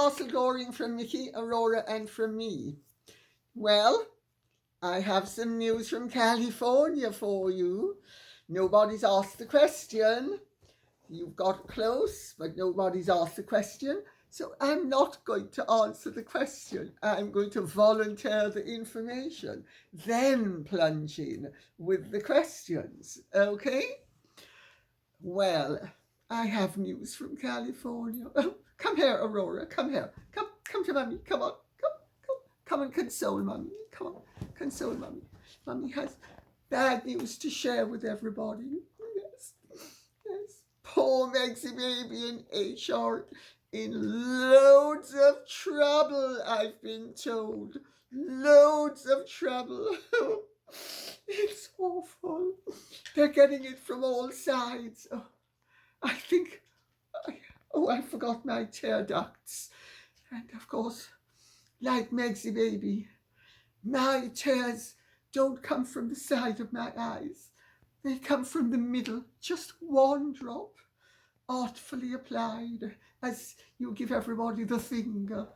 castle goring from Mickey, Aurora, and from me. Well, I have some news from California for you. Nobody's asked the question. You've got close, but nobody's asked the question. So I'm not going to answer the question. I'm going to volunteer the information, then plunge in with the questions. Okay? Well, I have news from California. Oh, come here, Aurora. Come here. Come to Mummy. Come on. Come and console Mummy. Come on. Console Mummy. Mummy has bad news to share with everybody. Yes. Poor Megxy baby and H are in loads of trouble, I've been told. Loads of trouble. It's awful. They're getting it from all sides. Oh, I forgot my tear ducts. And of course, like Megxy baby, my tears don't come from the side of my eyes. They come from the middle, just one drop, artfully applied, as you give everybody the finger.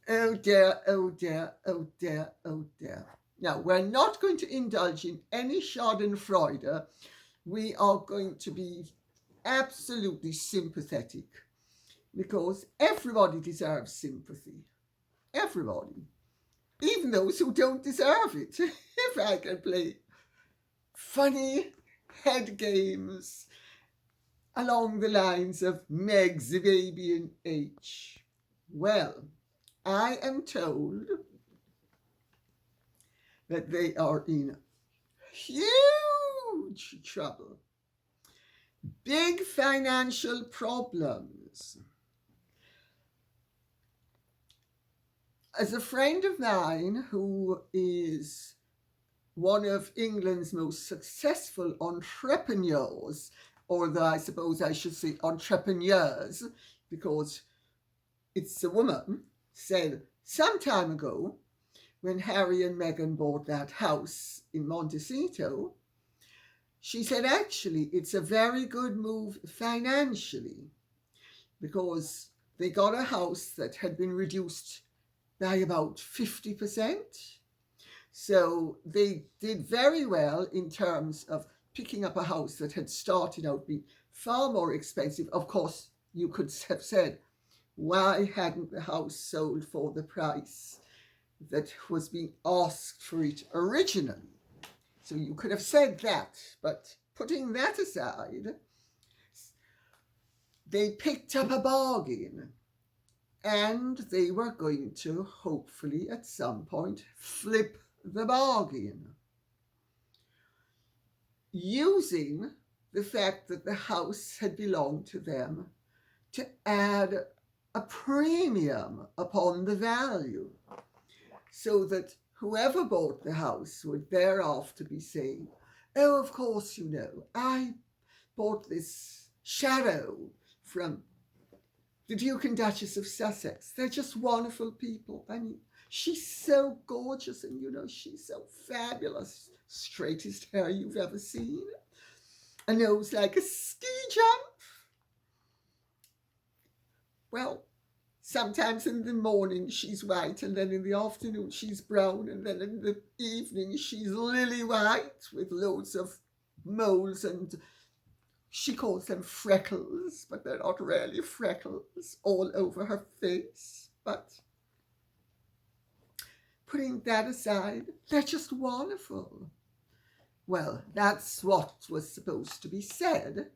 Oh dear, oh dear, oh dear, oh dear. Now, we're not going to indulge in any schadenfreude. We are going to be absolutely sympathetic, because everybody deserves sympathy. Everybody. Even those who don't deserve it. If I can play funny head games along the lines of Megxy baby and H. Well, I am told that they are in huge trouble. Big financial problems. As a friend of mine who is one of England's most successful entrepreneurs, or I suppose I should say entrepreneurs, because it's a woman, said some time ago, when Harry and Meghan bought that house in Montecito, she said actually it's a very good move financially, because they got a house that had been reduced by about 50%. So they did very well in terms of picking up a house that had started out being far more expensive. Of course, you could have said, why hadn't the house sold for the price that was being asked for it originally? So you could have said that, but putting that aside, they picked up a bargain, and they were going to hopefully at some point flip the bargain, using the fact that the house had belonged to them to add a premium upon the value, so that whoever bought the house would thereafter be saying, oh, of course, you know, I bought this shadow from the Duke and Duchess of Sussex. They're just wonderful people. I mean, she's so gorgeous, and, you know, she's so fabulous. Straightest hair you've ever seen. A nose like a ski jump. Well, sometimes in the morning she's white, and then in the afternoon she's brown, and then in the evening she's lily white with loads of moles, and she calls them freckles, but they're not really freckles, all over her face. But putting that aside, they're just wonderful. Well, that's what was supposed to be said,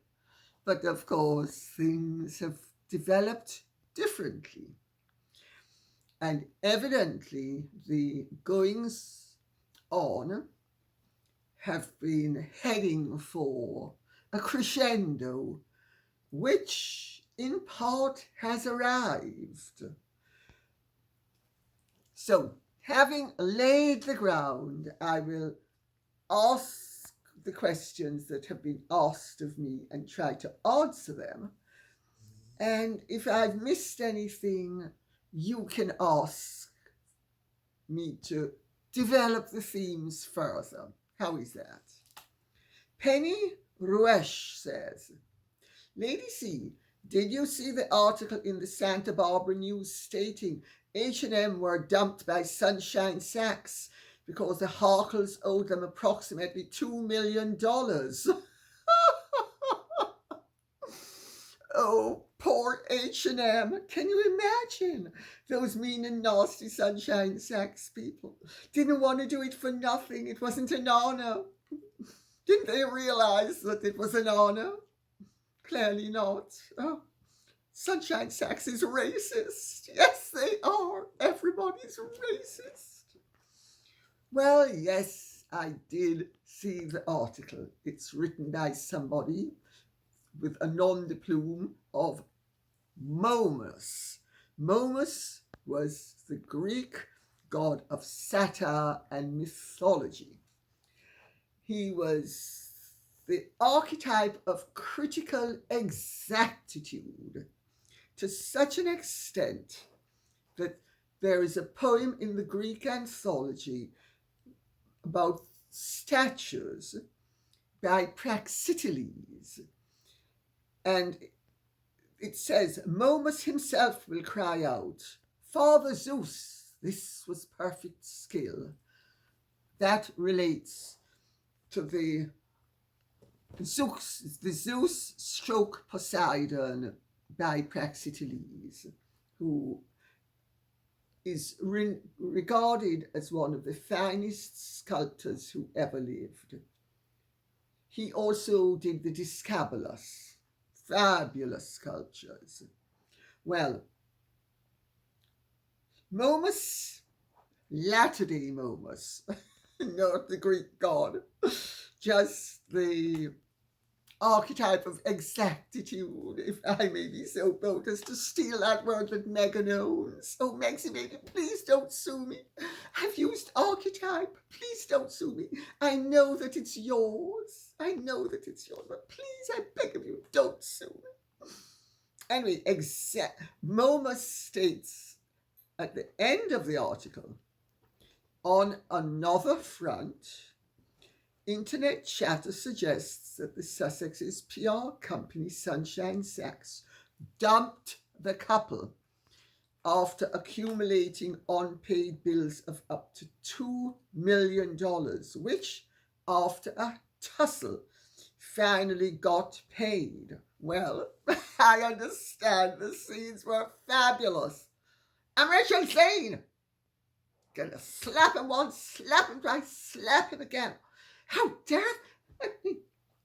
but of course things have developed differently. And evidently the goings on have been heading for a crescendo, which in part has arrived. So, having laid the ground, I will ask the questions that have been asked of me and try to answer them. And if I've missed anything, you can ask me to develop the themes further. How is that? Penny Ruesh says, Lady C, Did you see the article in the Santa Barbara News stating H&M were dumped by Sunshine Sachs because the Harkles owed them approximately $2 million? Oh, poor H&M. Can you imagine? Those mean and nasty Sunshine Sachs people didn't want to do it for nothing. It wasn't an honor. Didn't they realize that it was an honor? Clearly not. Oh, Sunshine Sachs is racist. Yes, they are. Everybody's racist. Well, yes, I did see the article. It's written by somebody with a nom de plume of Momus. Momus was the Greek god of satire and mythology. He was the archetype of critical exactitude to such an extent that there is a poem in the Greek anthology about statues by Praxiteles, and it says, Momus himself will cry out, Father Zeus, this was perfect skill. That relates to the Zeus stroke Poseidon by Praxiteles, who is regarded as one of the finest sculptors who ever lived. He also did the Discabolus, fabulous sculptures. Well, Momus, latter-day Momus, not the Greek god, just the archetype of exactitude, if I may be so bold as to steal that word that Meghan owns. Oh, Megxie baby, please don't sue me. I've used archetype. Please don't sue me. I know that it's yours. But please, I beg of you, don't sue me. Anyway, Momus states at the end of the article, on another front, internet chatter suggests that the Sussex's PR company Sunshine Sachs dumped the couple after accumulating unpaid bills of up to $2 million, which, after a tussle, finally got paid. Well, I understand the scenes were fabulous. I'm Rachel Zane. Gonna slap him once, slap him twice, slap him again. How dare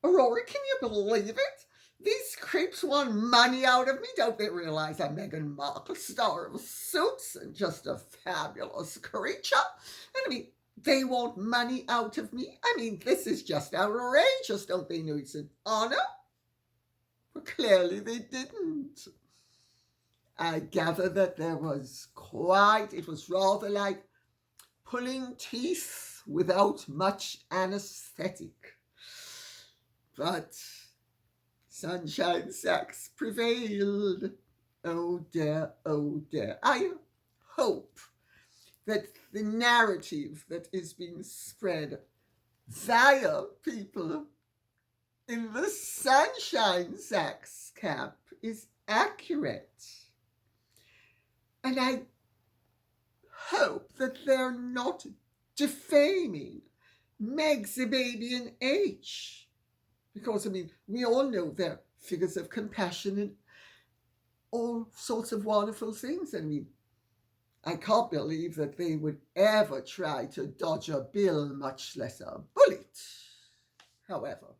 Aurora, can you believe it? These creeps want money out of me. Don't they realize I'm Meghan Markle, star of Suits and just a fabulous creature? And I mean, they want money out of me. I mean, this is just outrageous. Don't they know it's an honor? Well, clearly they didn't. I gather that it was rather like pulling teeth without much anesthetic. But Sunshine Sachs prevailed. Oh dear, oh dear. I hope that the narrative that is being spread via people in the Sunshine Sachs camp is accurate. And I hope that they're not defaming Megxie baby and H. Because, I mean, we all know they're figures of compassion and all sorts of wonderful things. I mean, I can't believe that they would ever try to dodge a bill, much less a bullet. However,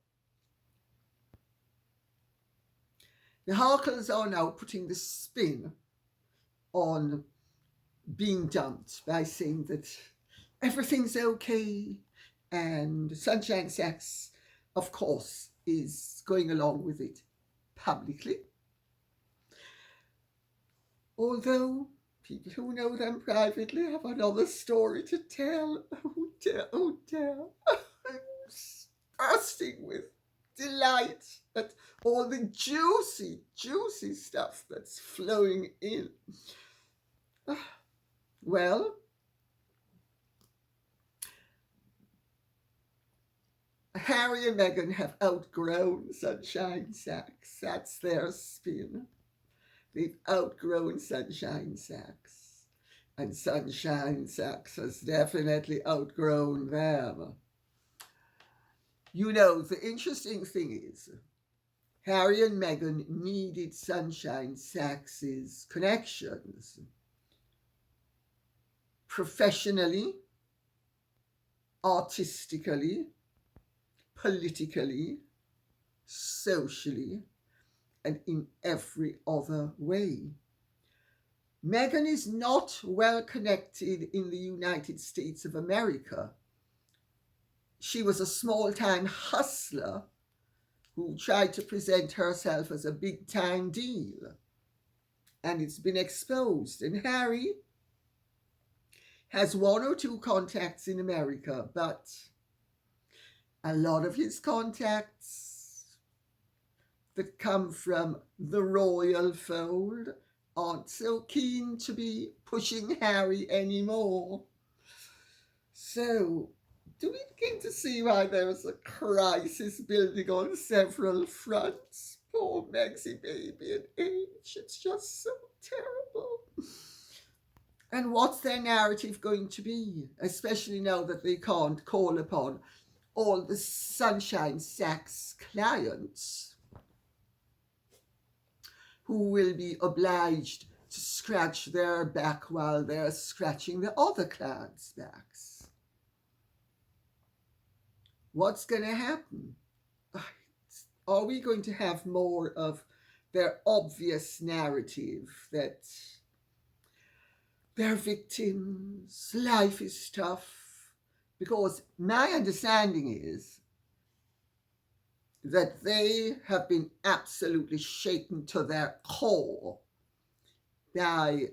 the Harkles are now putting the spin on being dumped by saying that everything's okay, and Sunshine Sachs, of course, is going along with it publicly. Although people who know them privately have another story to tell. Oh dear, oh dear. I'm bursting with delight at all the juicy stuff that's flowing in. Well, Harry and Meghan have outgrown Sunshine Sachs. That's their spin. They've outgrown Sunshine Sachs. And Sunshine Sachs has definitely outgrown them. You know, the interesting thing is, Harry and Meghan needed Sunshine Sachs's connections. Professionally, artistically, politically, socially, and in every other way. Meghan is not well connected in the United States of America. She was a small-time hustler who tried to present herself as a big-time deal. And it's been exposed. And Harry has one or two contacts in America, but a lot of his contacts that come from the royal fold aren't so keen to be pushing Harry anymore. So, do we begin to see why there's a crisis building on several fronts? Poor Megsy baby and age, it's just so terrible. And what's their narrative going to be, especially now that they can't call upon all the Sunshine Sachs clients who will be obliged to scratch their back while they're scratching the other clients' backs? What's going to happen? Are we going to have more of their obvious narrative that they're victims, life is tough? Because my understanding is that they have been absolutely shaken to their core by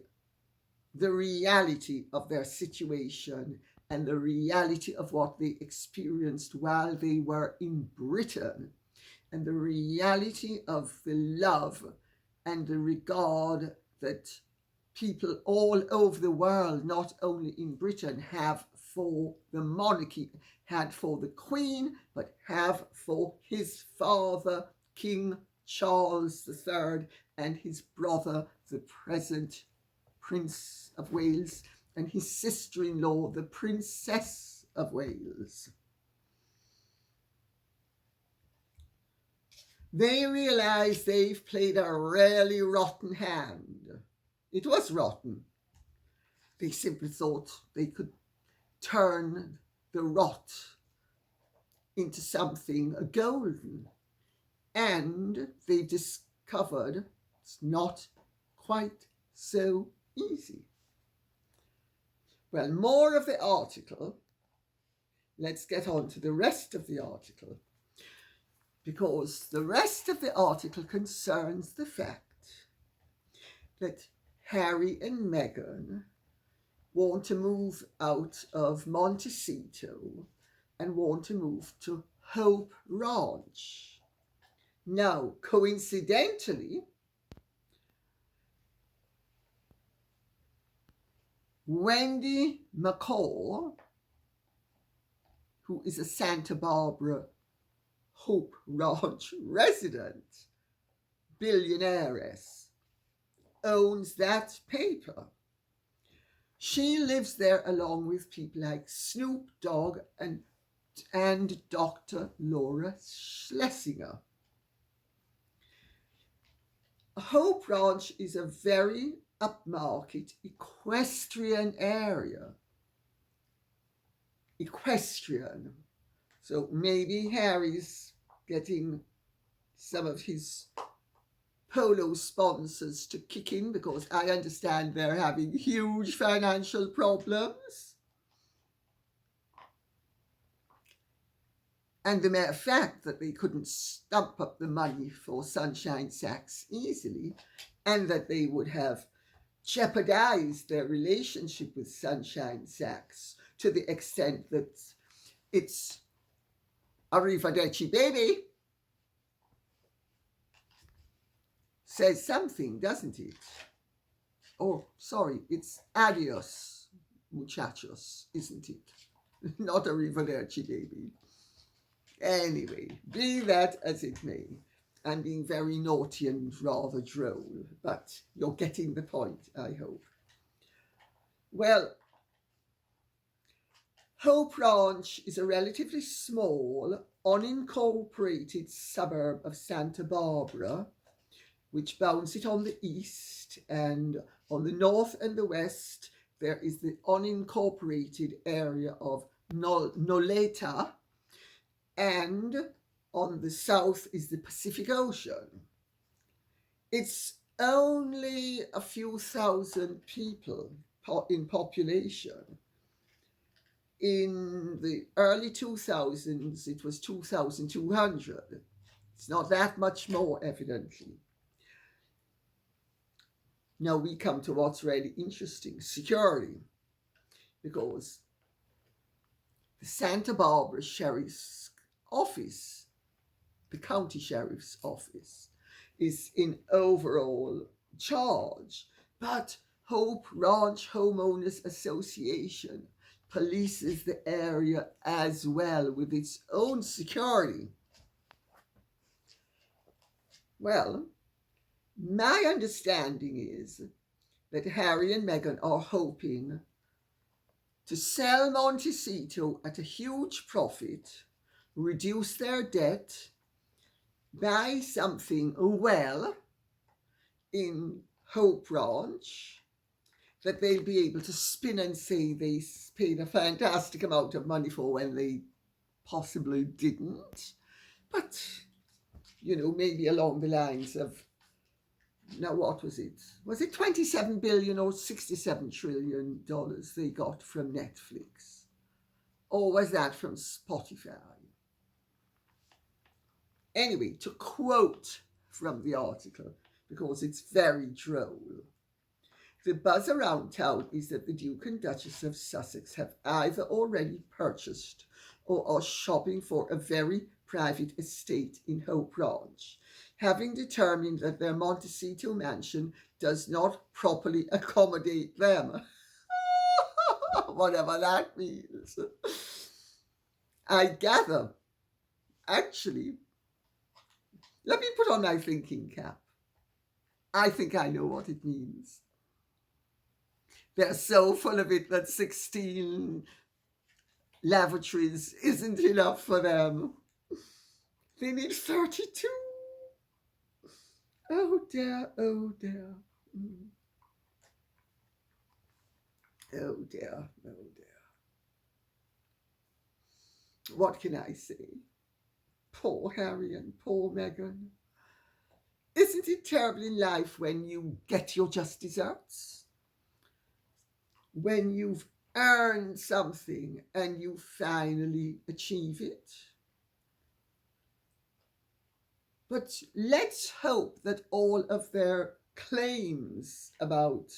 the reality of their situation and the reality of what they experienced while they were in Britain, and the reality of the love and the regard that people all over the world, not only in Britain, have for the monarchy, had for the Queen, but have for his father, King Charles III, and his brother, the present Prince of Wales, and his sister-in-law, the Princess of Wales. They realize they've played a really rotten hand. It was rotten. They simply thought they could turn the rot into something golden. And they discovered it's not quite so easy. Well, more of the article. Let's get on to the rest of the article, because the rest of the article concerns the fact that Harry and Meghan want to move out of Montecito and want to move to Hope Ranch. Now, coincidentally, Wendy McCall, who is a Santa Barbara Hope Ranch resident, billionairess, owns that paper. She lives there along with people like Snoop Dogg and Dr. Laura Schlesinger. Hope Ranch is a very upmarket equestrian area. Equestrian. So maybe Harry's getting some of his polo sponsors to kick in, because I understand they're having huge financial problems. And the mere fact that they couldn't stump up the money for Sunshine Sachs easily, and that they would have jeopardized their relationship with Sunshine Sachs to the extent that it's arrivederci baby, says something, doesn't it? Oh, sorry, it's adios, muchachos, isn't it? Not arrivederci baby. Anyway, be that as it may, I'm being very naughty and rather droll, but you're getting the point, I hope. Well, Hope Ranch is a relatively small, unincorporated suburb of Santa Barbara, which bounds it on the east, and on the north and the west there is the unincorporated area of Noleta, and on the south is the Pacific Ocean. It's only a few thousand people in population. In the early 2000s, it was 2,200. It's not that much more, evidently. Now we come to what's really interesting, security, because the Santa Barbara Sheriff's Office, the county sheriff's office, is in overall charge, but Hope Ranch Homeowners Association polices the area as well with its own security. Well, my understanding is that Harry and Meghan are hoping to sell Montecito at a huge profit, reduce their debt, buy something well in Hope Ranch that they'll be able to spin and say they paid a fantastic amount of money for when they possibly didn't. But, maybe along the lines of, now what was it? Was it 27 billion or 67 trillion dollars they got from Netflix? Or was that from Spotify? Anyway, to quote from the article, because it's very droll, the buzz around town is that the Duke and Duchess of Sussex have either already purchased or are shopping for a very private estate in Hope Ranch, having determined that their Montecito mansion does not properly accommodate them. Whatever that means. I gather, actually, let me put on my thinking cap. I think I know what it means. They're so full of it that 16 lavatories isn't enough for them. They need 32. Oh dear, oh dear. Oh dear, oh dear. What can I say? Poor Harry and poor Meghan. Isn't it terrible in life when you get your just desserts? When you've earned something and you finally achieve it? But let's hope that all of their claims about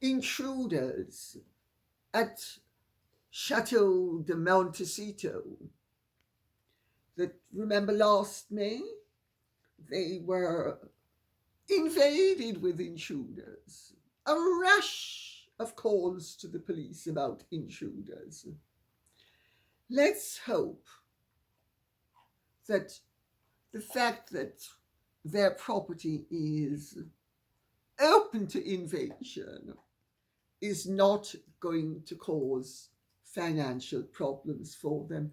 intruders at Chateau de Montecito, that, remember last May, they were invaded with intruders. A rush of calls to the police about intruders. Let's hope that the fact that their property is open to invasion is not going to cause financial problems for them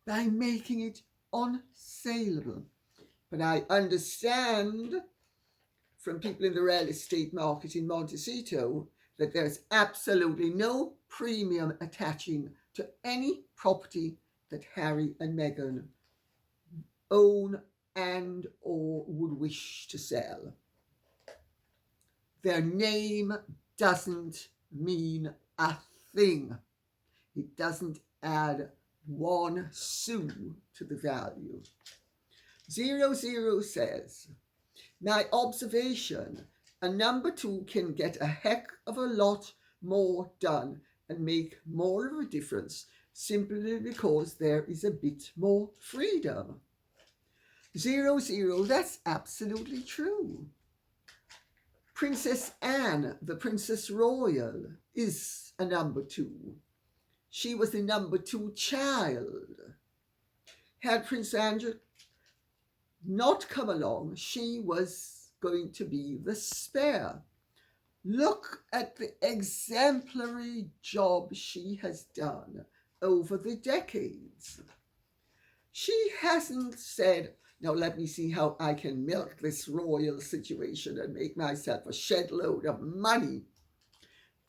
by making it unsaleable. But I understand from people in the real estate market in Montecito that there's absolutely no premium attaching to any property that Harry and Meghan own and or would wish to sell. Their name doesn't mean a thing. It doesn't add one sou to the value. 00 says, my observation, a number 2 can get a heck of a lot more done and make more of a difference simply because there is a bit more freedom. 00, that's absolutely true. Princess Anne, the Princess Royal, is a number 2. She was the number 2 child. Had Prince Andrew not come along, she was going to be the spare. Look at the exemplary job she has done over the decades. She hasn't said, now let me see how I can milk this royal situation and make myself a shed load of money.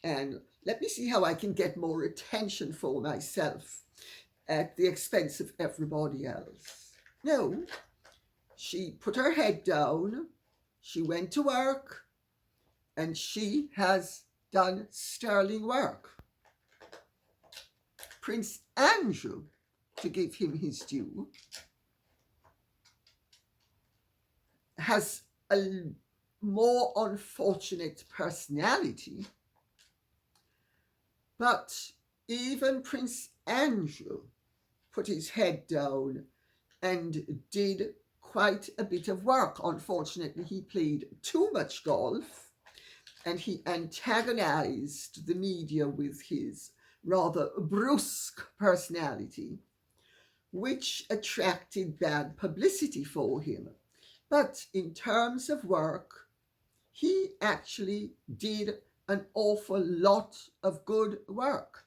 And let me see how I can get more attention for myself at the expense of everybody else. No, she put her head down, she went to work, and she has done sterling work. Prince Andrew, to give him his due, has a more unfortunate personality, but even Prince Andrew put his head down and did quite a bit of work. Unfortunately, he played too much golf and he antagonized the media with his rather brusque personality, which attracted bad publicity for him. But in terms of work, he actually did an awful lot of good work.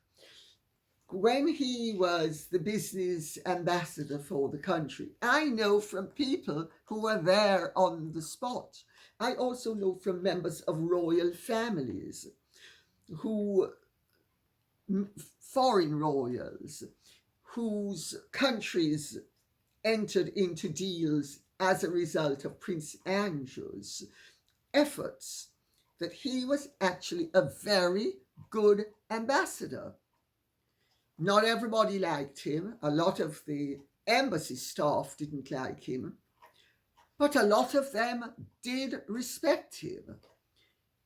When he was the business ambassador for the country, I know from people who were there on the spot. I also know from members of royal families foreign royals, whose countries entered into deals as a result of Prince Andrew's efforts, that he was actually a very good ambassador. Not everybody liked him. A lot of the embassy staff didn't like him, but a lot of them did respect him.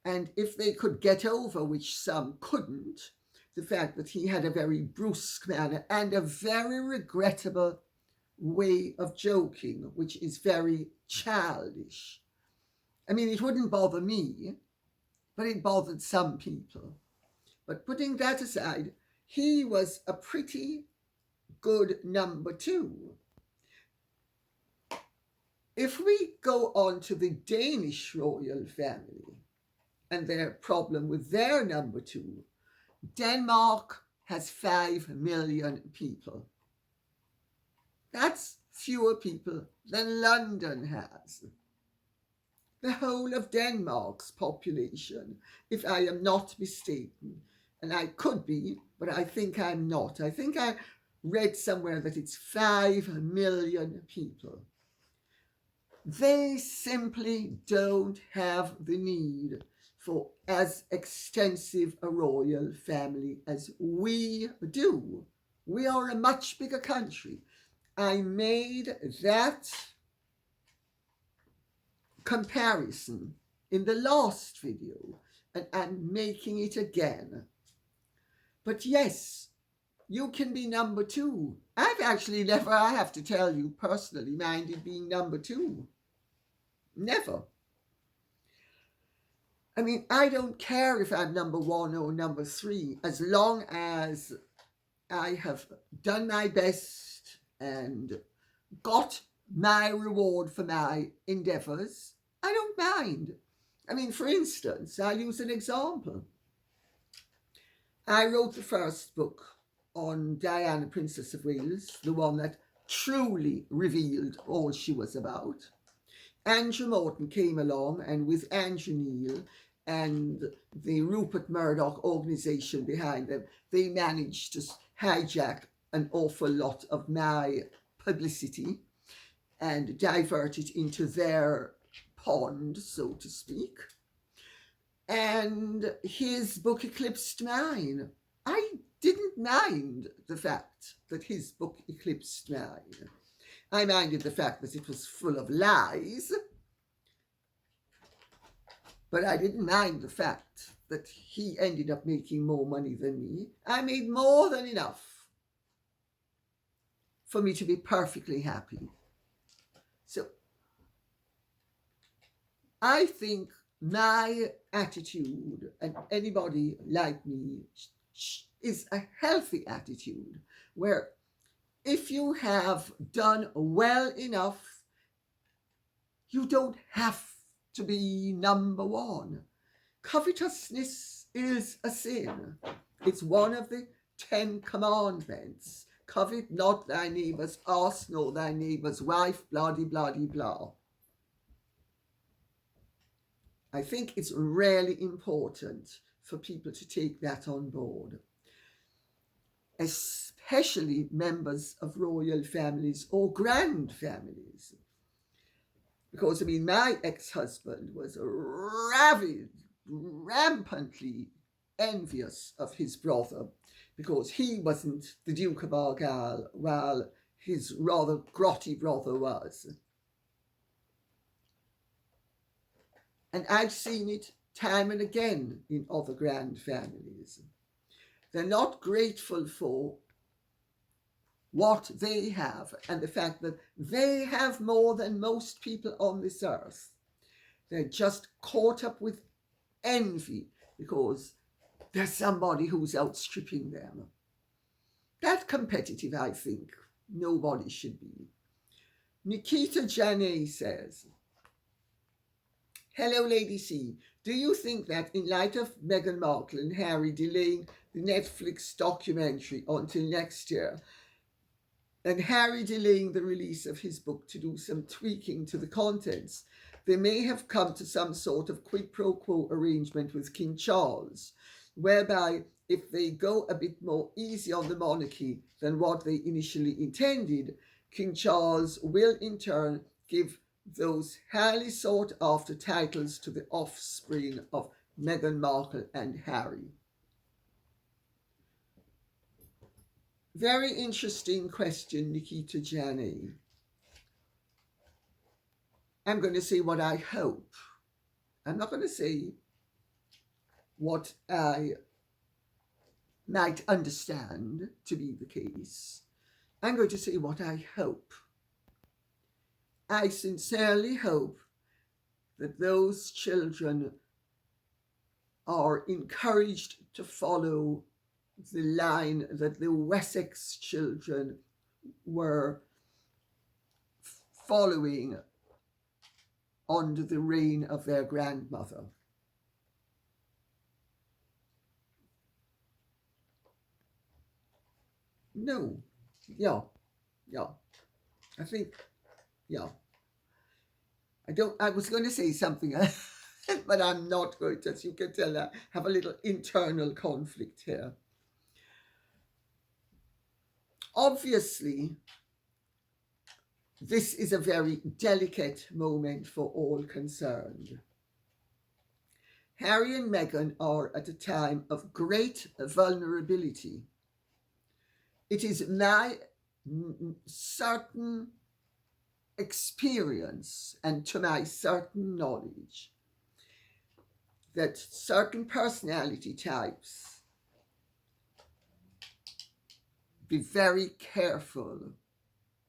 And if they could get over, which some couldn't, the fact that he had a very brusque manner and a very regrettable way of joking, which is very childish. I mean, it wouldn't bother me, but it bothered some people. But putting that aside, he was a pretty good number two. If we go on to the Danish royal family and their problem with their number two, Denmark has 5 million people. That's fewer people than London has. The whole of Denmark's population, if I am not mistaken, and I could be, but I think I'm not. I think I read somewhere that it's 5 million people. They simply don't have the need for as extensive a royal family as we do. We are a much bigger country. I made that comparison in the last video, and I'm making it again. But yes, you can be number two. I've actually never, I have to tell you personally, minded being number two. Never. I mean, I don't care if I'm number one or number three, as long as I have done my best and got my reward for my endeavors. I don't mind. I mean, for instance, I'll use an example. I wrote the first book on Diana, Princess of Wales, the one that truly revealed all she was about. Andrew Morton came along, and with Andrew Neil and the Rupert Murdoch organisation behind them, they managed to hijack an awful lot of my publicity and divert it into their pond, so to speak. And his book eclipsed mine. I didn't mind the fact that his book eclipsed mine. I minded the fact that it was full of lies, but I didn't mind the fact that he ended up making more money than me. I made more than enough for me to be perfectly happy. So I think my attitude, and anybody like me, is a healthy attitude where if you have done well enough You don't have to be number one. Covetousness is a sin. It's one of the 10 commandments. Covet not thy neighbour's ass nor thy neighbour's wife, bloody, bloody, blah. I think it's really important for people to take that on board, especially members of royal families or grand families. Because, I mean, my ex-husband was rampantly envious of his brother because he wasn't the Duke of Argyll while his rather grotty brother was. And I've seen it time and again in other grand families. They're not grateful for what they have and the fact that they have more than most people on this earth. They're just caught up with envy because there's somebody who's outstripping them. That competitive, I think, nobody should be. Nikita Janet says, hello, Lady C. Do you think that in light of Meghan Markle and Harry delaying the Netflix documentary until next year, and Harry delaying the release of his book to do some tweaking to the contents, they may have come to some sort of quid pro quo arrangement with King Charles, whereby if they go a bit more easy on the monarchy than what they initially intended, King Charles will in turn give those highly sought after titles to the offspring of Meghan Markle and Harry. Very interesting question, Nikita Janet. I'm going to say what I hope. I'm not going to say what I might understand to be the case. I'm going to say what I hope. I sincerely hope that those children are encouraged to follow the line that the Wessex children were following under the reign of their grandmother. No, yeah, I think, yeah. I was going to say something, but I'm not going to, as you can tell, I have a little internal conflict here. Obviously, this is a very delicate moment for all concerned. Harry and Meghan are at a time of great vulnerability. It is my certain experience and to my certain knowledge that certain personality types, be very careful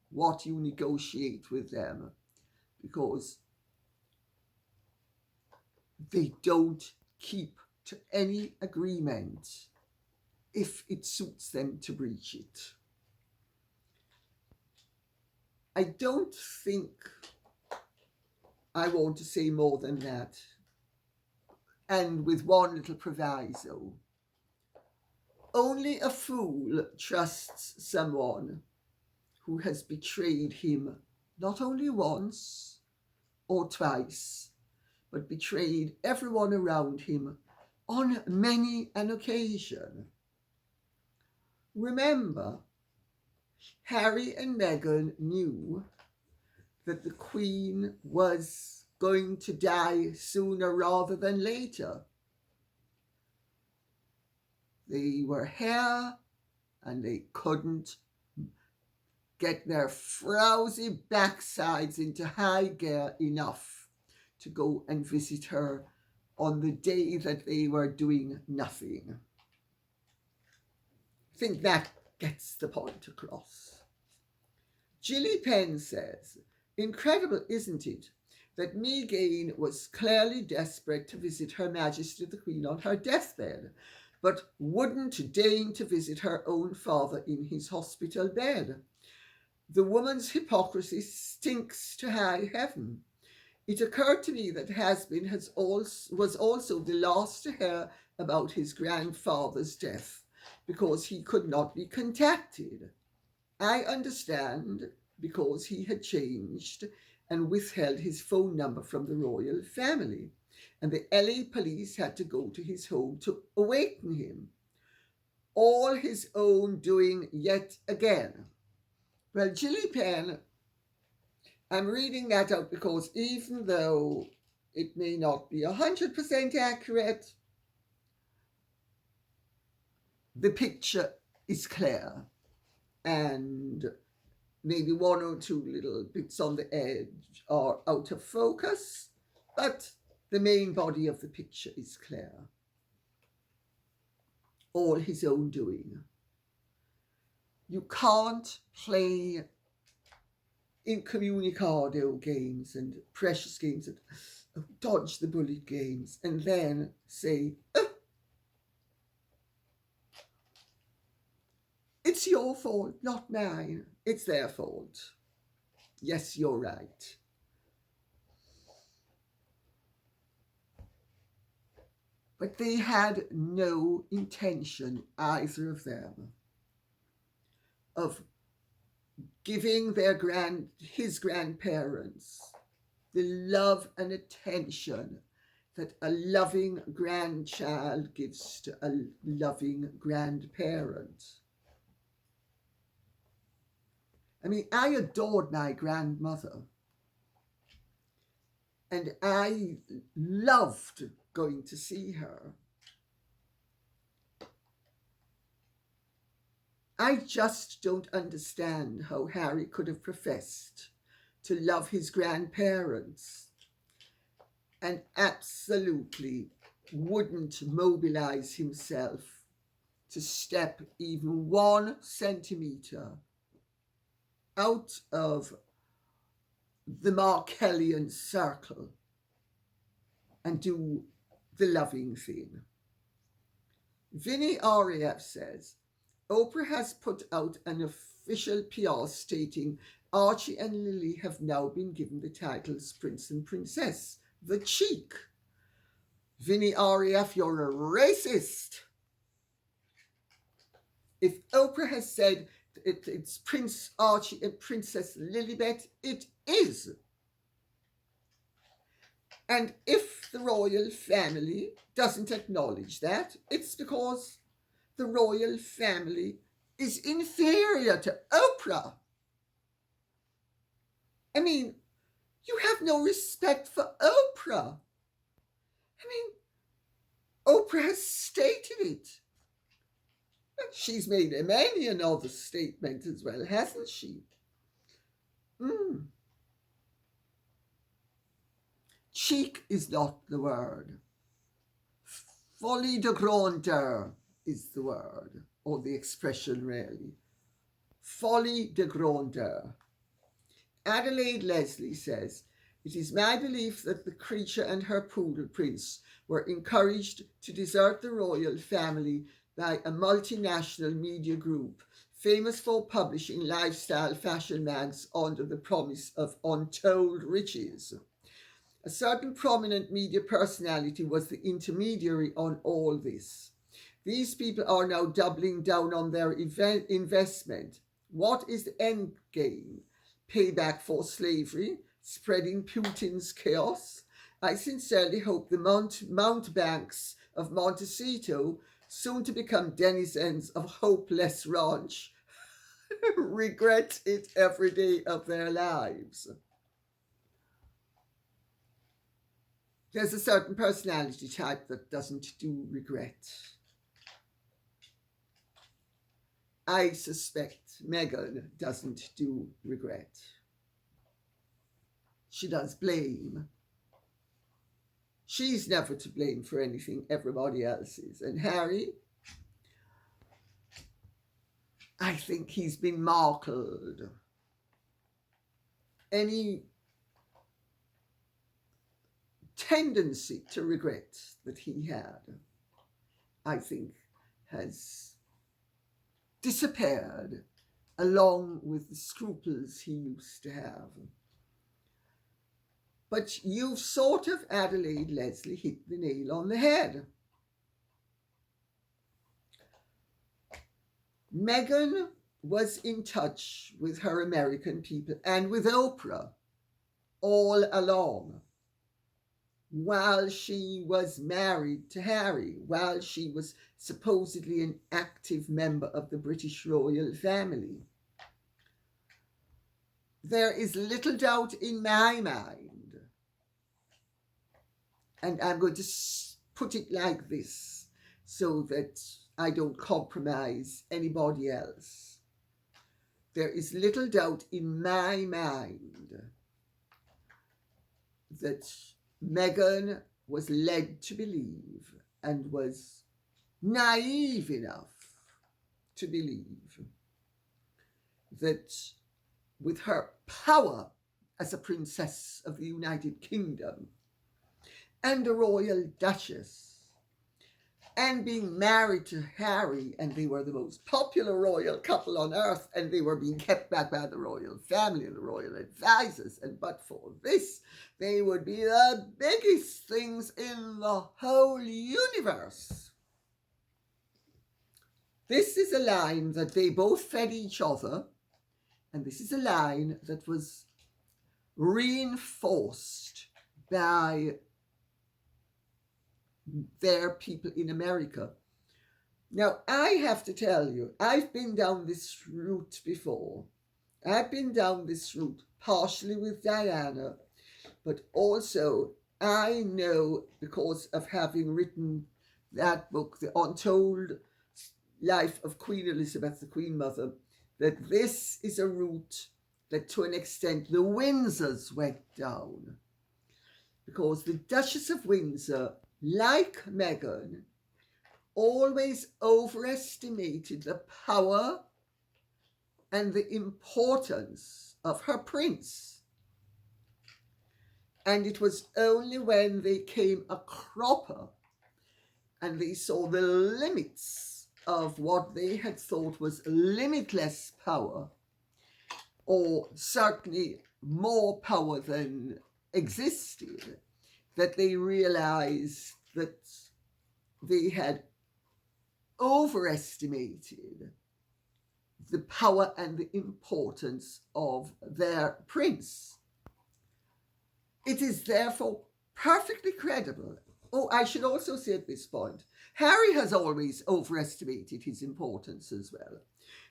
what you negotiate with them, because they don't keep to any agreement if it suits them to breach it. I don't think I want to say more than that. And with one little proviso. Only a fool trusts someone who has betrayed him not only once or twice, but betrayed everyone around him on many an occasion. Remember, Harry and Meghan knew that the Queen was going to die sooner rather than later. They were here and they couldn't get their frowsy backsides into high gear enough to go and visit her on the day that they were doing nothing. I think that gets the point across. Gilly Penn says, incredible, isn't it, that Meghan was clearly desperate to visit Her Majesty the Queen on her deathbed, but wouldn't deign to visit her own father in his hospital bed. The woman's hypocrisy stinks to high heaven. It occurred to me that husband was also the last to hear about his grandfather's death because he could not be contacted. I understand because he had changed and withheld his phone number from the royal family, and the LA police had to go to his home to awaken him. All his own doing yet again. Well, Gilly Penn, I'm reading that out because even though it may not be 100% accurate, the picture is clear, and maybe one or two little bits on the edge are out of focus, but the main body of the picture is clear. All his own doing. You can't play incommunicado games and precious games and dodge the bullet games and then say, oh, it's your fault, not mine. It's their fault. Yes, you're right. But they had no intention, either of them, of giving his grandparents the love and attention that a loving grandchild gives to a loving grandparent. I mean, I adored my grandmother, and I loved going to see her. I just don't understand how Harry could have professed to love his grandparents and absolutely wouldn't mobilize himself to step even 1 centimeter out of the Markellian circle and do the loving thing. Vinny RAF says, Oprah has put out an official PR stating Archie and Lily have now been given the titles Prince and Princess. The cheek. Vinny RAF, you're a racist. If Oprah has said it's Prince Archie and Princess Lilibet, it is. And if the royal family doesn't acknowledge that, it's because the royal family is inferior to Oprah. I mean, you have no respect for Oprah. I mean, Oprah has stated it. She's made many another statement as well, hasn't she? Cheek is not the word. Folie de grandeur is the word, or the expression really. Folie de grandeur. Adelaide Leslie says, it is my belief that the creature and her poodle Prince were encouraged to desert the royal family by a multinational media group famous for publishing lifestyle fashion mags under the promise of untold riches. A certain prominent media personality was the intermediary on all this. These people are now doubling down on their investment. What is the end game? Payback for slavery? Spreading Putin's chaos? I sincerely hope the mountebanks of Montecito, soon to become denizens of Hopeless Ranch, regret it every day of their lives. There's a certain personality type that doesn't do regret. I suspect Meghan doesn't do regret. She does blame. She's never to blame for anything, everybody else is. And Harry, I think he's been markled. Any tendency to regret that he had, I think, has disappeared along with the scruples he used to have. But you've sort of, Adelaide Leslie, hit the nail on the head. Meghan was in touch with her American people and with Oprah all along, while she was married to Harry, while she was supposedly an active member of the British royal family. There is little doubt in my mind, and I'm going to put it like this so that I don't compromise anybody else. There is little doubt in my mind that Meghan was led to believe and was naive enough to believe that with her power as a princess of the United Kingdom and a royal duchess and being married to Harry, and they were the most popular royal couple on earth, and they were being kept back by the royal family and the royal advisors, and but for this, they would be the biggest things in the whole universe. This is a line that they both fed each other, and this is a line that was reinforced by their people in America. Now, I have to tell you, I've been down this route before. I've been down this route partially with Diana, but also I know, because of having written that book, The Untold Life of Queen Elizabeth, the Queen Mother, that this is a route that to an extent the Windsors went down. Because the Duchess of Windsor, like Meghan, always overestimated the power and the importance of her prince. And it was only when they came a cropper and they saw the limits of what they had thought was limitless power, or certainly more power than existed, that they realized that they had overestimated the power and the importance of their prince. It is therefore perfectly credible. Oh, I should also say at this point, Harry has always overestimated his importance as well.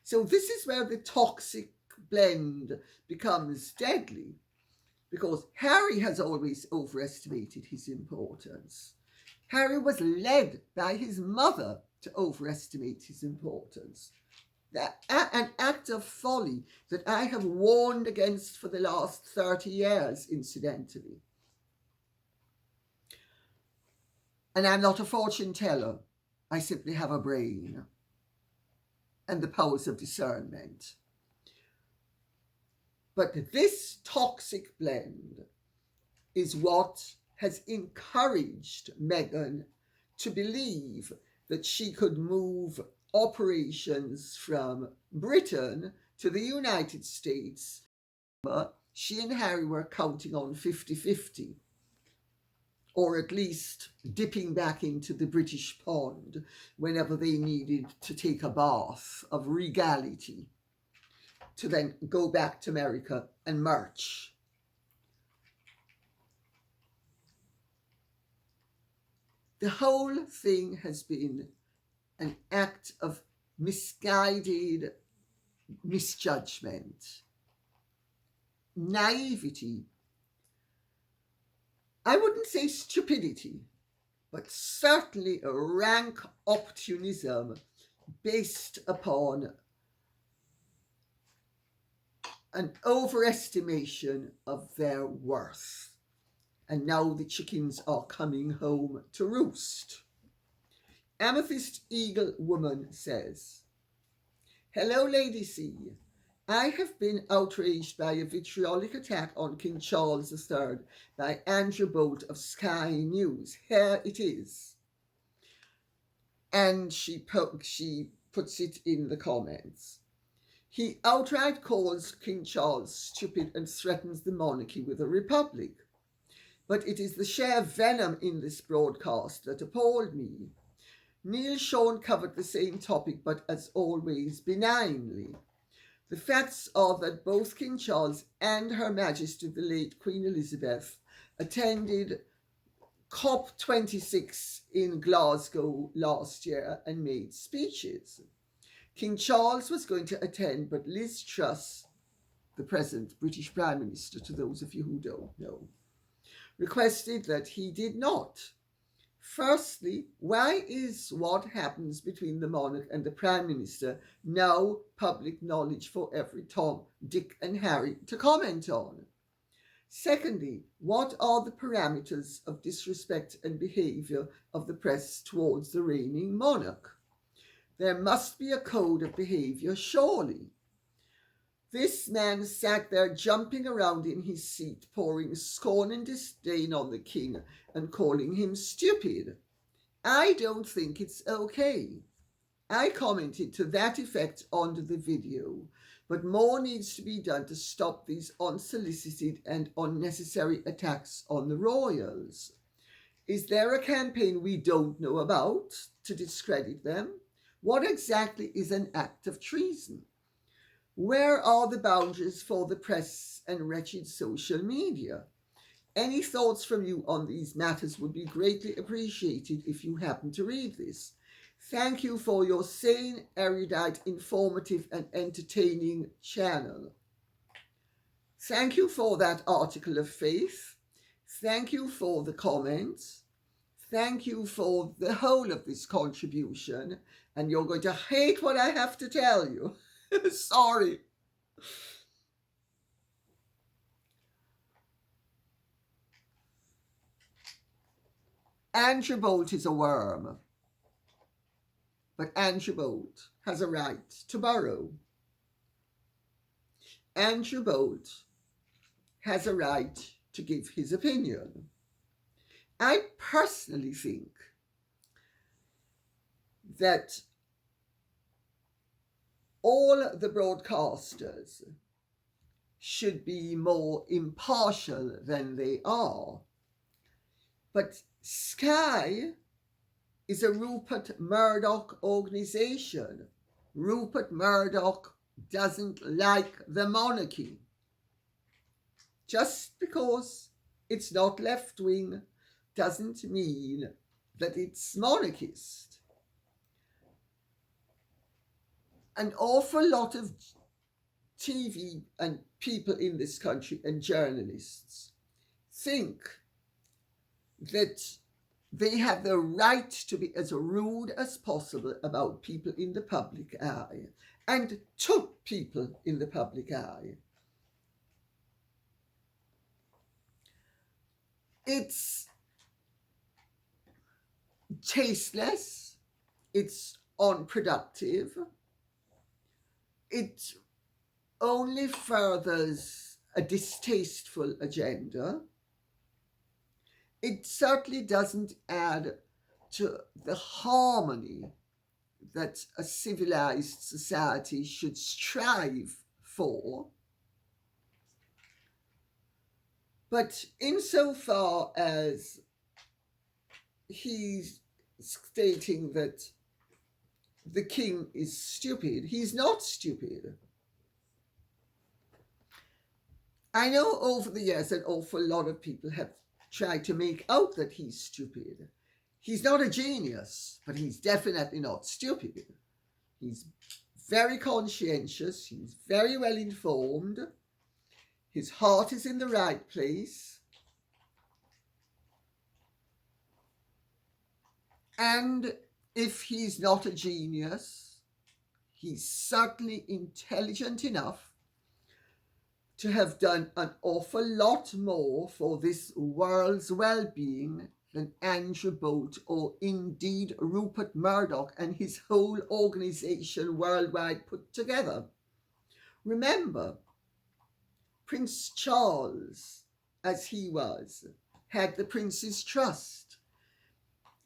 So this is where the toxic blend becomes deadly, because Harry has always overestimated his importance. Harry was led by his mother to overestimate his importance. An act of folly that I have warned against for the last 30 years, incidentally. And I'm not a fortune teller. I simply have a brain and the powers of discernment. But this toxic blend is what has encouraged Meghan to believe that she could move operations from Britain to the United States. But she and Harry were counting on 50-50, or at least dipping back into the British pond whenever they needed to take a bath of regality, to then go back to America and march. The whole thing has been an act of misguided misjudgment, naivety. I wouldn't say stupidity, but certainly a rank opportunism based upon an overestimation of their worth. And now the chickens are coming home to roost. Amethyst Eagle Woman says, "Hello, Lady C. I have been outraged by a vitriolic attack on King Charles III by Andrew Bolt of Sky News. Here it is." And she puts it in the comments. "He outright calls King Charles stupid and threatens the monarchy with a republic. but it is the sheer venom in this broadcast that appalled me. Neil Sean covered the same topic, but as always, benignly. The facts are that both King Charles and Her Majesty the late Queen Elizabeth attended COP26 in Glasgow last year and made speeches. King Charles was going to attend, but Liz Truss, the present British Prime Minister, to those of you who don't know, requested that he did not. Firstly, why is what happens between the monarch and the Prime Minister now public knowledge for every Tom, Dick and Harry to comment on? Secondly, what are the parameters of disrespect and behaviour of the press towards the reigning monarch? There must be a code of behaviour, surely. This man sat there jumping around in his seat, pouring scorn and disdain on the king and calling him stupid. I don't think it's okay. I commented to that effect under the video, but more needs to be done to stop these unsolicited and unnecessary attacks on the royals. Is there a campaign we don't know about to discredit them? What exactly is an act of treason? Where are the boundaries for the press and wretched social media? Any thoughts from you on these matters would be greatly appreciated if you happen to read this. Thank you for your sane, erudite, informative and entertaining channel. Thank you for that article of faith. Thank you for the comments. Thank you for the whole of this contribution. And you're going to hate what I have to tell you. Sorry. Andrew Bolt is a worm, but Andrew Bolt has a right to borrow. Andrew Bolt has a right to give his opinion. I personally think that all the broadcasters should be more impartial than they are. But Sky is a Rupert Murdoch organization. Rupert Murdoch doesn't like the monarchy. Just because it's not left-wing doesn't mean that it's monarchist. An awful lot of TV and people in this country and journalists think that they have the right to be as rude as possible about people in the public eye and to people in the public eye. It's tasteless, it's unproductive, it only furthers a distasteful agenda. It certainly doesn't add to the harmony that a civilized society should strive for. But insofar as he's stating that the king is stupid, he's not stupid. I know over the years an awful lot of people have tried to make out that he's stupid. He's not a genius, but he's definitely not stupid. He's very conscientious, he's very well informed, his heart is in the right place, and if he's not a genius, he's certainly intelligent enough to have done an awful lot more for this world's well-being than Andrew Bolt or indeed Rupert Murdoch and his whole organisation worldwide put together. Remember, Prince Charles, as he was, had the Prince's trust.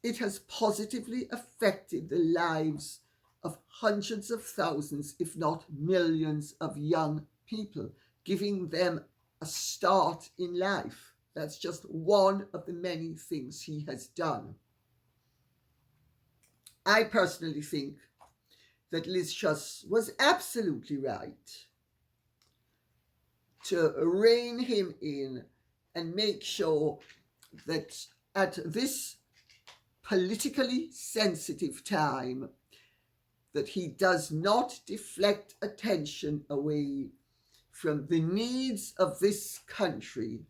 It has positively affected the lives of hundreds of thousands, if not millions, of young people, giving them a start in life That's just one of the many things he has done. I personally think that Liz Truss was absolutely right to rein him in and make sure that at this politically sensitive time that he does not deflect attention away from the needs of this country,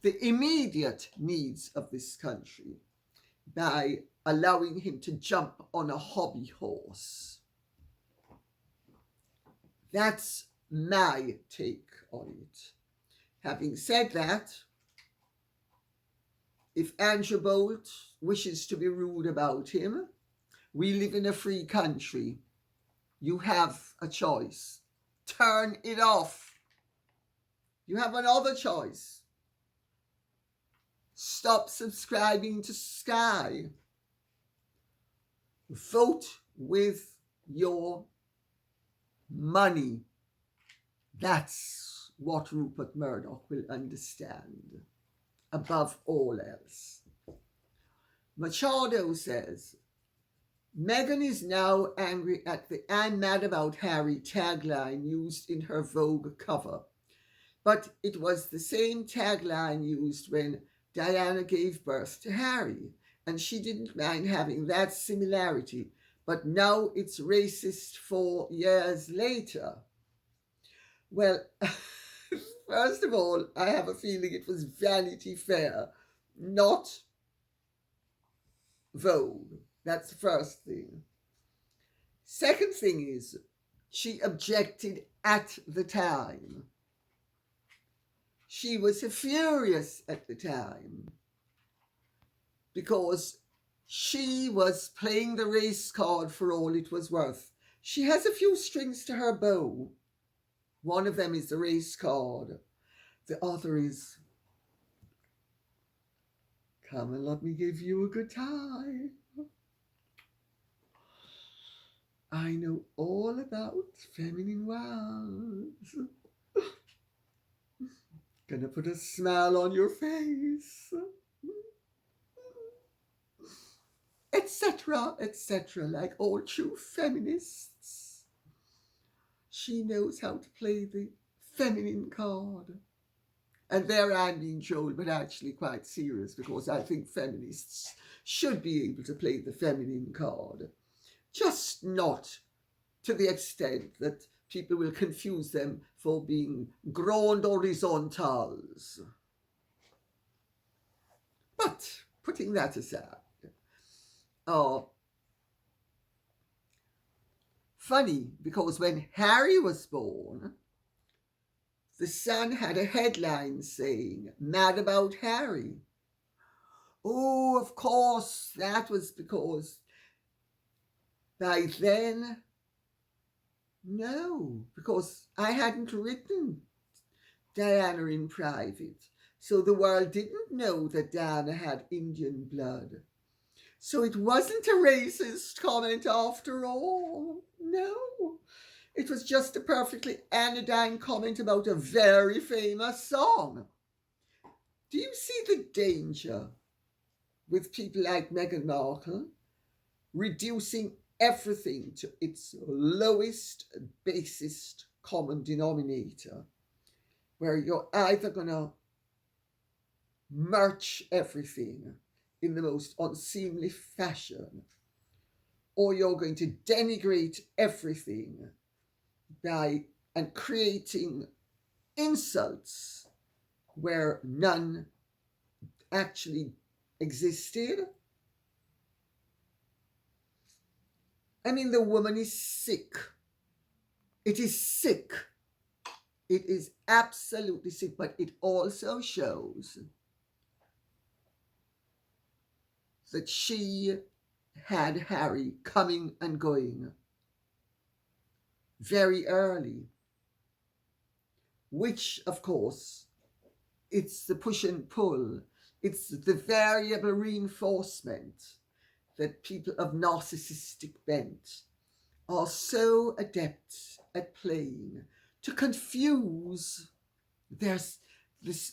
the immediate needs of this country, by allowing him to jump on a hobby horse. That's my take on it. Having said that, if Andrew Bolt wishes to be rude about him, we live in a free country. You have a choice. Turn it off. You have another choice. Stop subscribing to Sky. Vote with your money. That's what Rupert Murdoch will understand above all else. Machado says, Meghan is now angry at the "I'm mad about Harry" tagline used in her Vogue cover. But it was the same tagline used when Diana gave birth to Harry, and she didn't mind having that similarity. But now it's racist 4 years later. Well, first of all, I have a feeling it was Vanity Fair, not Vogue. That's the first thing. Second thing is, she objected at the time. She was furious at the time because she was playing the race card for all it was worth. She has a few strings to her bow. One of them is the race card. The other is, come and let me give you a good time. I know all about feminine woes. Gonna put a smile on your face. Etc., etc., like all true feminists. She knows how to play the feminine card. And there I'm being trolled, but actually quite serious, because I think feminists should be able to play the feminine card. Just not to the extent that people will confuse them for being grand horizontals. But putting that aside, funny, because when Harry was born, the Sun had a headline saying, "Mad about Harry." Oh, of course, that was because by then, no, because I hadn't written Diana in private. So the world didn't know that Diana had Indian blood. So it wasn't a racist comment after all. No, it was just a perfectly anodyne comment about a very famous song. Do you see the danger with people like Meghan Markle reducing everything to its lowest, basest common denominator, where you're either going to merch everything in the most unseemly fashion, or you're going to denigrate everything and creating insults where none actually existed? I mean, the woman is sick. It is sick. It is absolutely sick, but it also shows that she had Harry coming and going very early, which, of course, it's the push and pull. It's the variable reinforcement that people of narcissistic bent are so adept at playing to confuse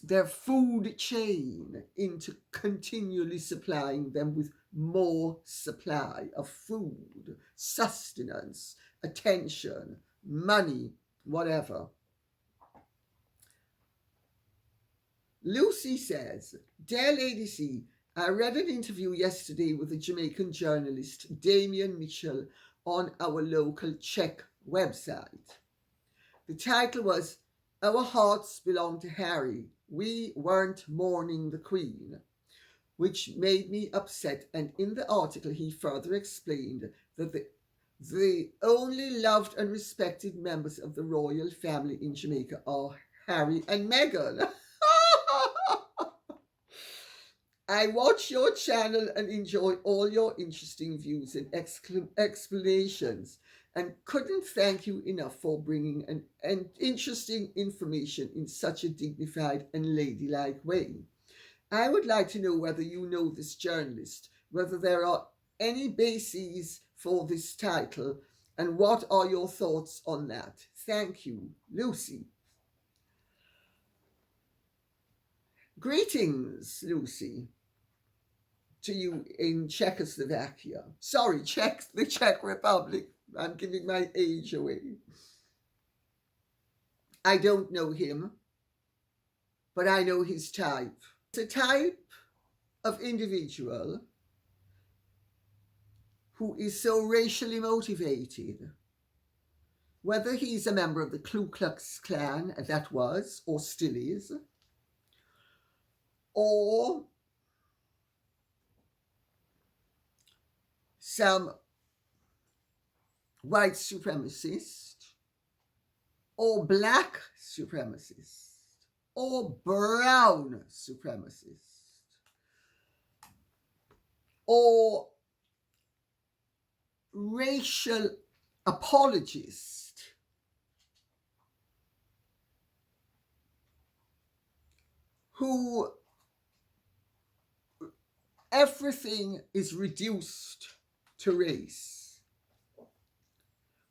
their food chain into continually supplying them with more supply of food, sustenance, attention, money, whatever. Lucy says, "Dear Lady C, I read an interview yesterday with the Jamaican journalist Damion Mitchell on our local Czech website. The title was, 'Our Hearts Belong to Harry. We weren't mourning the Queen,' which made me upset, and in the article he further explained that the only loved and respected members of the royal family in Jamaica are Harry and Meghan." I watch your channel and enjoy all your interesting views and explanations, and couldn't thank you enough for bringing an interesting information in such a dignified and ladylike way. I would like to know whether you know this journalist, whether there are any bases for this title, and what are your thoughts on that? Thank you, Lucy. Greetings, Lucy, to you in Czechoslovakia. Sorry, the Czech Republic. I'm giving my age away. I don't know him, but I know his type. It's a type of individual who is so racially motivated, whether he's a member of the Ku Klux Klan, that was, or still is, or some white supremacist, or black supremacist, or brown supremacist, or racial apologist, who everything is reduced to race.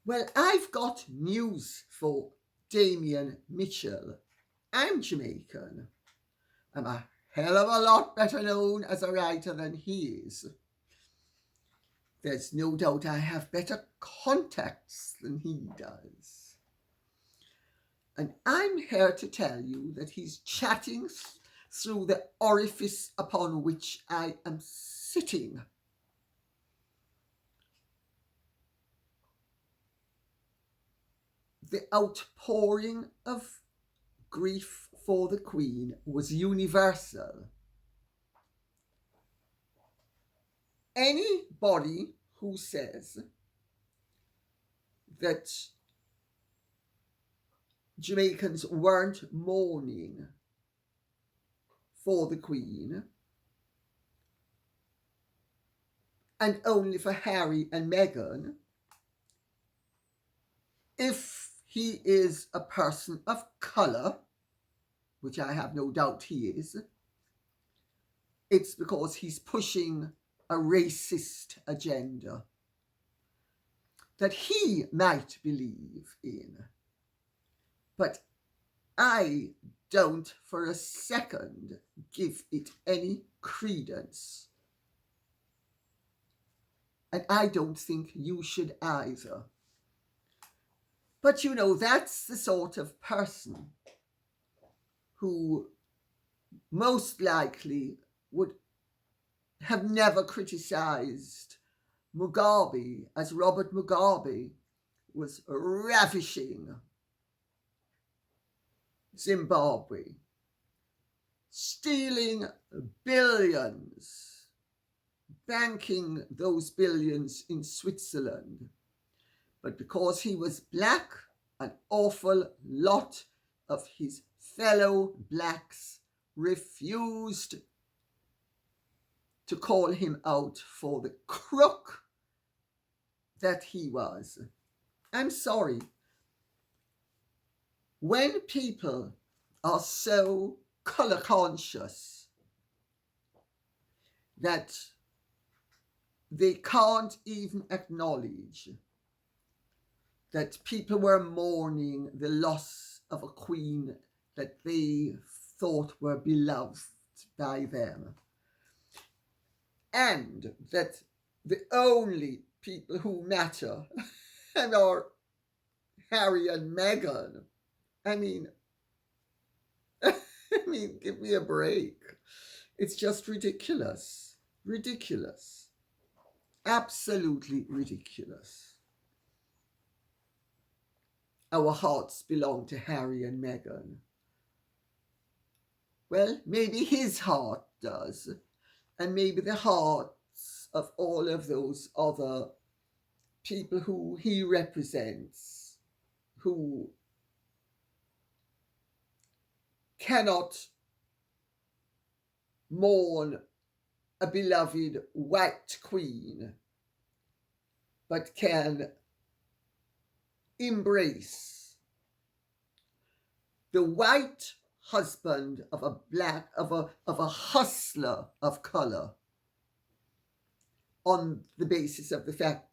Well, I've got news for Damion Mitchell. I'm Jamaican. I'm a hell of a lot better known as a writer than he is. There's no doubt I have better contacts than he does. And I'm here to tell you that he's chatting through the orifice upon which I am sitting. The outpouring of grief for the Queen was universal. Anybody who says that Jamaicans weren't mourning for the Queen and only for Harry and Meghan, if he is a person of colour, which I have no doubt he is, it's because he's pushing a racist agenda that he might believe in. But I don't for a second give it any credence. And I don't think you should either. But you know, that's the sort of person who most likely would have never criticized Mugabe, as Robert Mugabe was ravishing Zimbabwe, stealing billions, banking those billions in Switzerland. But because he was black, an awful lot of his fellow blacks refused to call him out for the crook that he was. I'm sorry. When people are so color conscious that they can't even acknowledge that people were mourning the loss of a queen that they thought were beloved by them, and that the only people who matter are Harry and Meghan. I mean, give me a break. It's just ridiculous. Ridiculous. Absolutely ridiculous. Our hearts belong to Harry and Meghan. Well, maybe his heart does, and maybe the hearts of all of those other people who he represents, who cannot mourn a beloved white queen, but can embrace the white husband of a hustler of color on the basis of the fact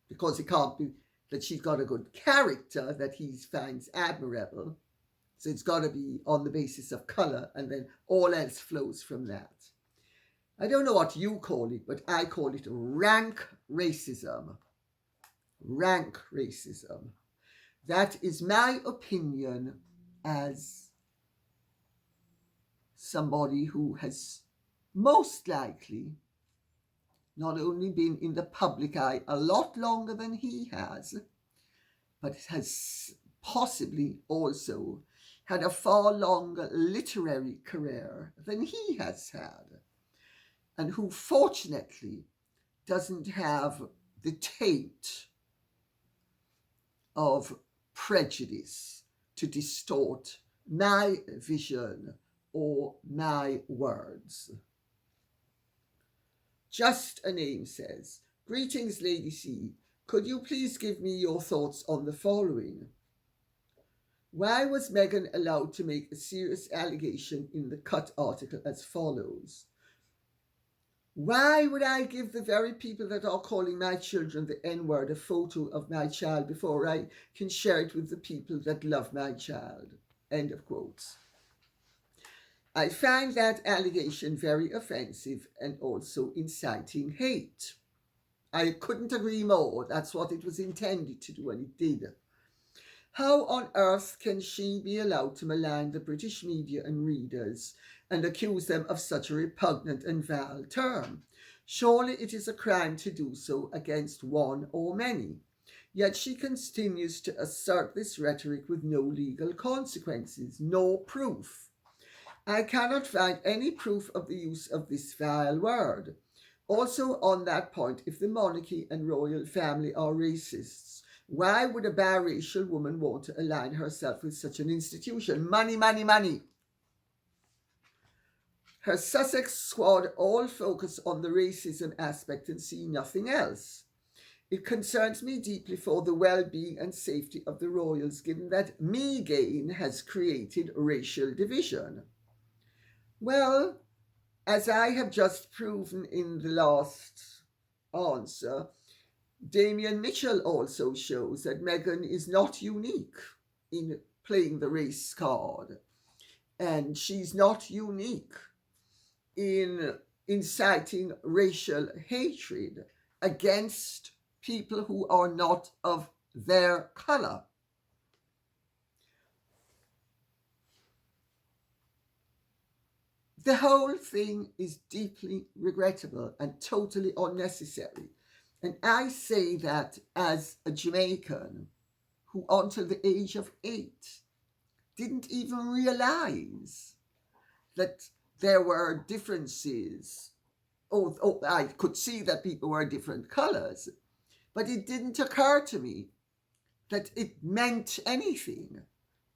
because it can't be that she's got a good character that he finds admirable, so it's got to be on the basis of color, and then all else flows from that. I don't know what you call it, but I call it rank racism. Rank racism. That is my opinion as somebody who has most likely not only been in the public eye a lot longer than he has, but has possibly also had a far longer literary career than he has had, and who fortunately doesn't have the taint of prejudice to distort my vision or my words. Just a Name says, "Greetings, Lady C. Could you please give me your thoughts on the following? Why was Meghan allowed to make a serious allegation in the Cut article as follows? Why would I give the very people that are calling my children the N-word a photo of my child before I can share it with the people that love my child?" End of quotes. I find that allegation very offensive and also inciting hate. I couldn't agree more. That's what it was intended to do, and it did. How on earth can she be allowed to malign the British media and readers and accuse them of such a repugnant and vile term? Surely it is a crime to do so against one or many. Yet she continues to assert this rhetoric with no legal consequences, no proof. I cannot find any proof of the use of this vile word. Also on that point, if the monarchy and royal family are racists, why would a biracial woman want to align herself with such an institution? Money, money, money. Her Sussex squad all focus on the racism aspect and see nothing else. It concerns me deeply for the well-being and safety of the royals, given that Meghan has created racial division. Well, as I have just proven in the last answer, Damion Mitchell also shows that Meghan is not unique in playing the race card, and she's not unique in inciting racial hatred against people who are not of their color. The whole thing is deeply regrettable and totally unnecessary. And I say that as a Jamaican who, until the age of 8, didn't even realize that there were differences. Oh, I could see that people were different colors, but it didn't occur to me that it meant anything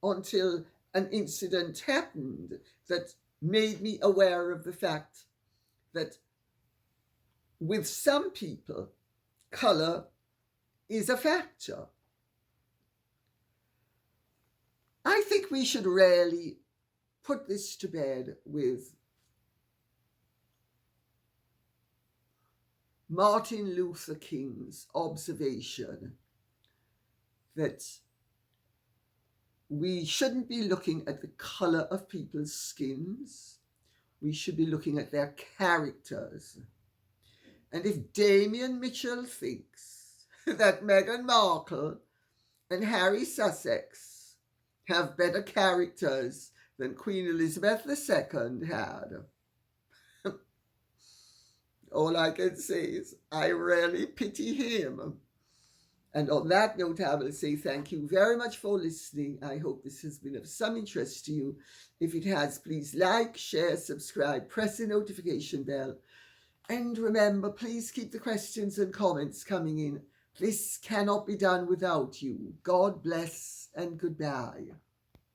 until an incident happened that made me aware of the fact that with some people, color is a factor. I think we should really put this to bed with Martin Luther King's observation that we shouldn't be looking at the colour of people's skins. We should be looking at their characters. And if Damion Mitchell thinks that Meghan Markle and Harry Sussex have better characters than Queen Elizabeth II had, all I can say is I really pity him. And on that note, I will say thank you very much for listening. I hope this has been of some interest to you. If it has, please like, share, subscribe, press the notification bell. And remember, please keep the questions and comments coming in. This cannot be done without you. God bless and goodbye.